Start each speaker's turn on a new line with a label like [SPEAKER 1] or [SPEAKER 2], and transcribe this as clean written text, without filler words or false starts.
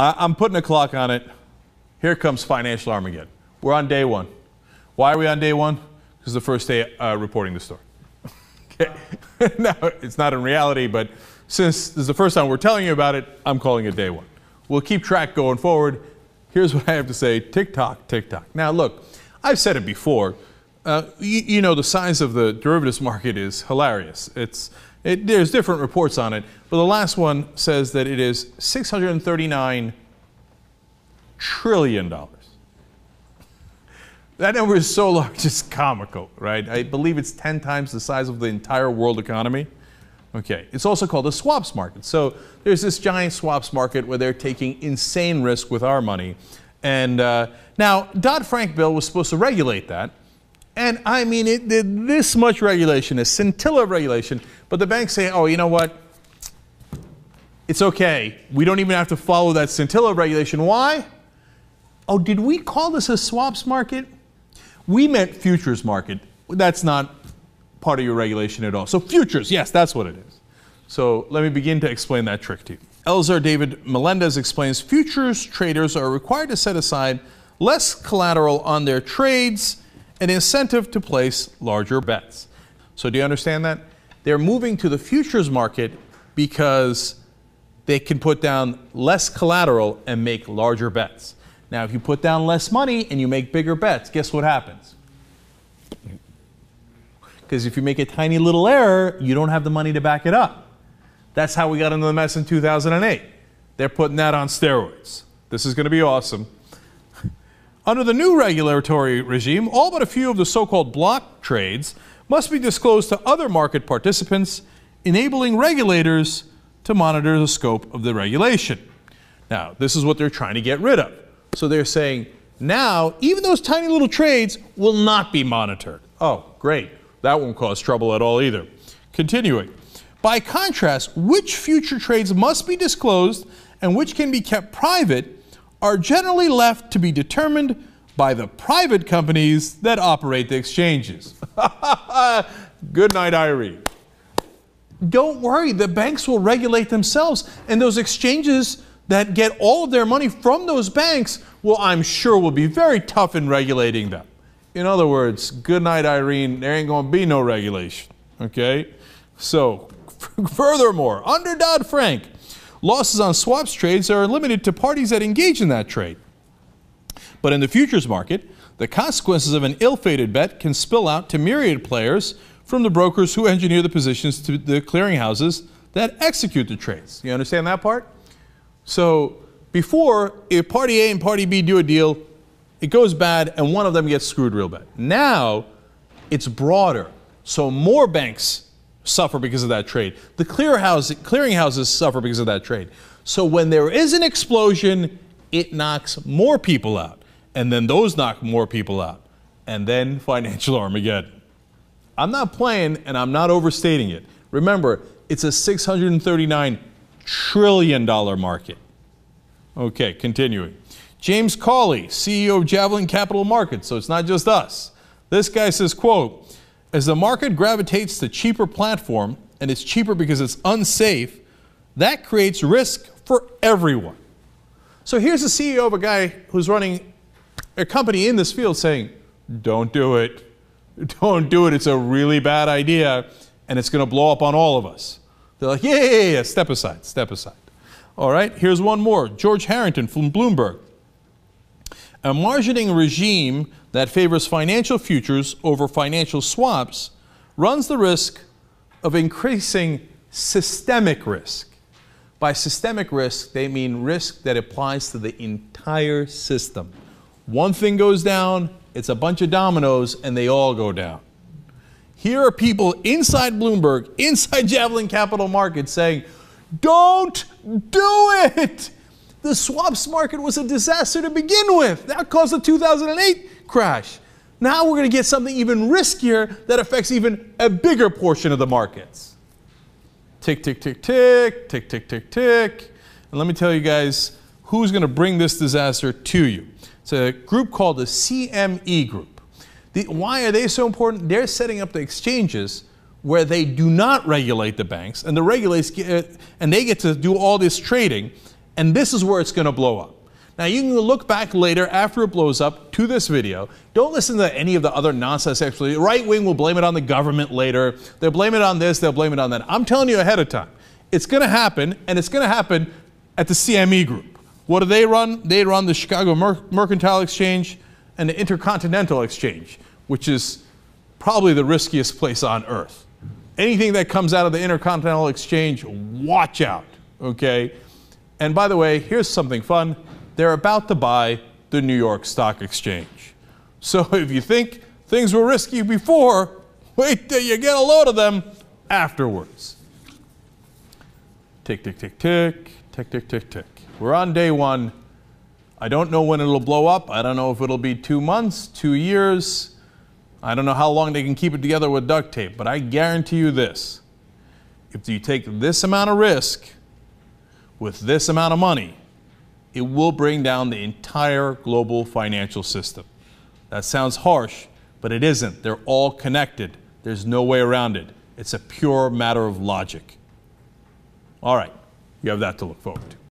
[SPEAKER 1] I'm putting a clock on it. Here comes financial Armageddon. We're on day one. Why are we on day one? Because it's the first day reporting the story. Okay. Now, it's not in reality, but since this is the first time we're telling you about it, I'm calling it day one. We'll keep track going forward. Here's what I have to say. Tick-tock, tick-tock. Now, look, I've said it before. You know, the size of the derivatives market is hilarious. There's different reports on it, but the last one says that it is $639 trillion. That number is so large, it's comical, right? I believe it's 10 times the size of the entire world economy. Okay, it's also called a swaps market. So there's this giant swaps market where they're taking insane risk with our money. And now, Dodd-Frank bill was supposed to regulate that. And I mean, it did this much regulation, a scintilla of regulation. But the banks say, oh, you know what? It's okay. We don't even have to follow that scintilla of regulation. Why? Oh, did we call this a swaps market? We meant futures market. That's not part of your regulation at all. So futures, yes, that's what it is. So let me begin to explain that trick to you. Elzar David Melendez explains futures traders are required to set aside less collateral on their trades, an incentive to place larger bets. So do you understand that? They're moving to the futures market because they can put down less collateral and make larger bets. Now, if you put down less money and you make bigger bets, guess what happens? Because if you make a tiny little error, you don't have the money to back it up. That's how we got into the mess in 2008. They're putting that on steroids. This is going to be awesome. Under the new regulatory regime, all but a few of the so-called block trades must be disclosed to other market participants, enabling regulators to monitor the scope of the regulation. Now, this is what they're trying to get rid of. So they're saying, now, even those tiny little trades will not be monitored. Oh, great. That won't cause trouble at all either. Continuing. By contrast, which future trades must be disclosed and which can be kept private are generally left to be determined by the private companies that operate the exchanges. Good night, Irene. Don't worry, the banks will regulate themselves, and those exchanges that get all of their money from those banks, well, I'm sure will be very tough in regulating them. In other words, good night, Irene, there ain't going to be no regulation, okay? So, furthermore, under Dodd-Frank, losses on swaps trades are limited to parties that engage in that trade. But in the futures market, the consequences of an ill-fated bet can spill out to myriad players, from the brokers who engineer the positions to the clearinghouses that execute the trades. You understand that part? So before, if party A and party B do a deal, it goes bad and one of them gets screwed real bad. Now it's broader, so more banks suffer because of that trade. The clearinghouses suffer because of that trade. So when there is an explosion, it knocks more people out, and then those knock more people out, and then financial Armageddon. I'm not playing, and I'm not overstating it. Remember, it's a $639 trillion market. Okay, continuing. James Cawley, CEO of Javelin Capital Markets, so it's not just us. This guy says, quote, as the market gravitates to cheaper platform, and it's cheaper because it's unsafe, that creates risk for everyone. So here's the CEO of a guy who's running a company in this field saying, don't do it. Don't do it. It's a really bad idea, and it's going to blow up on all of us. They're like, yeah, step aside, step aside. All right, here's one more. George Harrington from Bloomberg. A margining regime that favors financial futures over financial swaps runs the risk of increasing systemic risk. By systemic risk, they mean risk that applies to the entire system. One thing goes down, it's a bunch of dominoes, and they all go down. Here are people inside Bloomberg, inside Javelin Capital Markets saying, don't do it! The swaps market was a disaster to begin with. That caused the 2008 crash. Now we're going to get something even riskier that affects even a bigger portion of the markets. Tick, tick, tick, tick, tick, tick, tick, tick. And let me tell you guys who's going to bring this disaster to you. It's a group called the CME Group. Why are they so important? They're setting up the exchanges where they do not regulate the banks, and they get to do all this trading. And this is where it's going to blow up. Now, you can look back later after it blows up to this video. Don't listen to any of the other nonsense. Actually, the right wing will blame it on the government later. They'll blame it on this. They'll blame it on that. I'm telling you ahead of time. It's going to happen, and it's going to happen at the CME Group. What do they run? They run the Chicago Mercantile Exchange and the Intercontinental Exchange, which is probably the riskiest place on earth. Anything that comes out of the Intercontinental Exchange, watch out, okay? And by the way, here's something fun. They're about to buy the New York Stock Exchange. So if you think things were risky before, wait till you get a load of them afterwards. Tick, tick, tick, tick, tick, tick, tick, tick. We're on day one. I don't know when it'll blow up. I don't know if it'll be 2 months, 2 years. I don't know how long they can keep it together with duct tape, but I guarantee you this. If you take this amount of risk with this amount of money, it will bring down the entire global financial system. That sounds harsh, but it isn't. They're all connected. There's no way around it. It's a pure matter of logic. All right, you have that to look forward to.